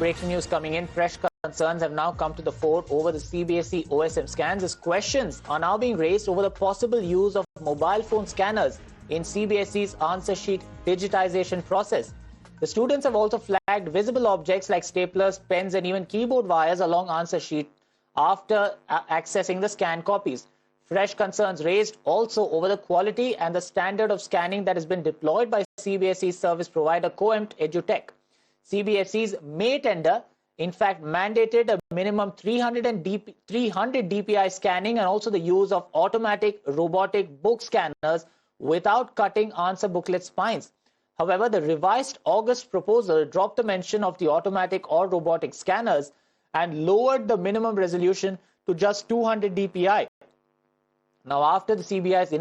breaking news coming in. Fresh concerns have now come to the fore over the CBSE OSM scans as questions are now being raised over the possible use of mobile phone scanners in CBSE's answer sheet digitization process. The students have also flagged visible objects like staplers, pens and even keyboard wires along answer sheet after accessing the scanned copies. Fresh concerns raised also over the quality and the standard of scanning that has been deployed by CBSE's service provider Coemt Edutech. CBSE's May tender, in fact, mandated a minimum 300 DPI scanning and also the use of automatic robotic book scanners without cutting answer booklet spines. However, the revised August proposal dropped the mention of the automatic or robotic scanners and lowered the minimum resolution to just 200 DPI. Now, after the CBSE's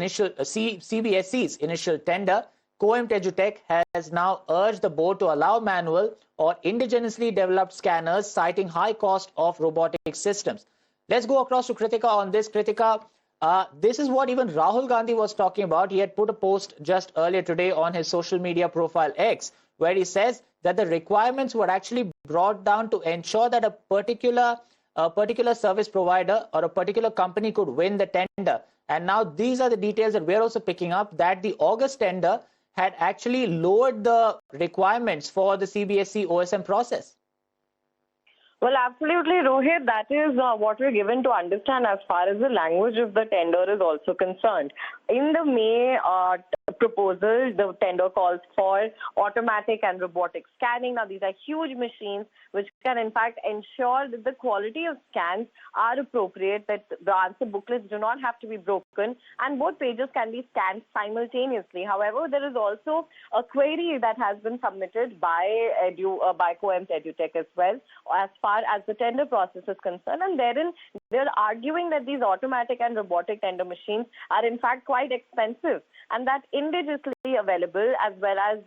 initial tender, Coemt Edutech has now urged the board to allow manual or indigenously developed scanners, citing high cost of robotic systems. Let's go across to Kritika on this. Kritika, this is what even Rahul Gandhi was talking about. He had put a post just earlier today on his social media profile X, where he says that the requirements were actually brought down to ensure that a particular service provider or a particular company could win the tender. And now these are the details that we're also picking up, that the August tender had actually lowered the requirements for the CBSE OSM process. Well, absolutely, Rohit. That is what we're given to understand as far as the language of the tender is also concerned. In the May proposal, the tender calls for automatic and robotic scanning. Now, these are huge machines which can, in fact, ensure that the quality of scans are appropriate, that the answer booklets do not have to be broken, and both pages can be scanned simultaneously. However, there is also a query that has been submitted by Coemt Edutech as well, as far as the tender process is concerned, and therein they're arguing that these automatic and robotic tender machines are in fact quite expensive, and that indigenously available as well as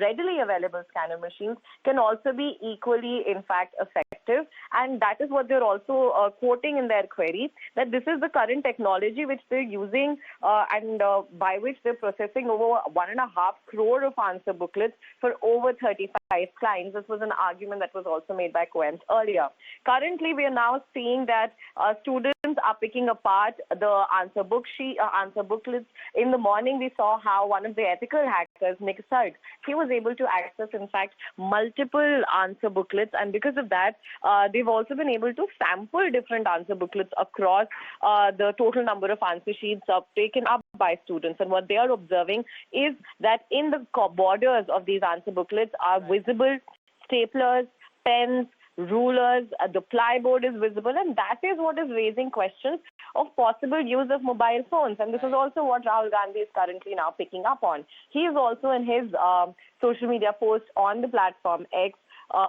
readily available scanner machines can also be equally in fact effective. And that is what they're also quoting in their query, that this is the current technology which they're using and by which they're processing over 1.5 crore of answer booklets for over 35 clients. This was an argument that was also made by Coemt earlier. Currently, we are now seeing that students are picking apart the answer booklets. In the morning, we saw how one of the ethical hackers, Nick Sard, he was able to access, in fact, multiple answer booklets, and because of that, they've also been able to sample different answer booklets across the total number of answer sheets taken up by students. And what they are observing is that in the borders of these answer booklets are visible staplers, pens, rulers, the plyboard is visible, and that is what is raising questions of possible use of mobile phones. And this is also what Rahul Gandhi is currently now picking up on. He is also in his social media post on the platform X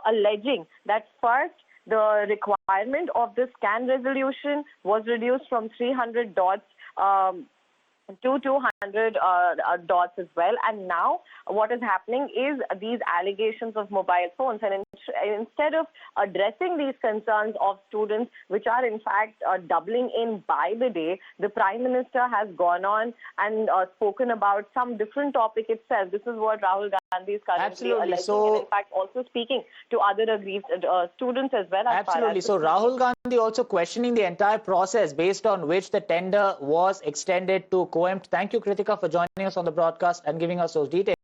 alleging that first, the requirement of the scan resolution was reduced from 300 dots to 200 dots as well. And now what is happening is these allegations of mobile phones. And instead of addressing these concerns of students, which are in fact doubling in by the day, the Prime Minister has gone on and spoken about some different topic itself. This is what Rahul Gandhi is currently alleging, and in fact also speaking to other aggrieved students as well. Absolutely. So Rahul Gandhi also questioning the entire process based on which the tender was extended to Coemt. Thank you, Kritika, for joining us on the broadcast and giving us those details.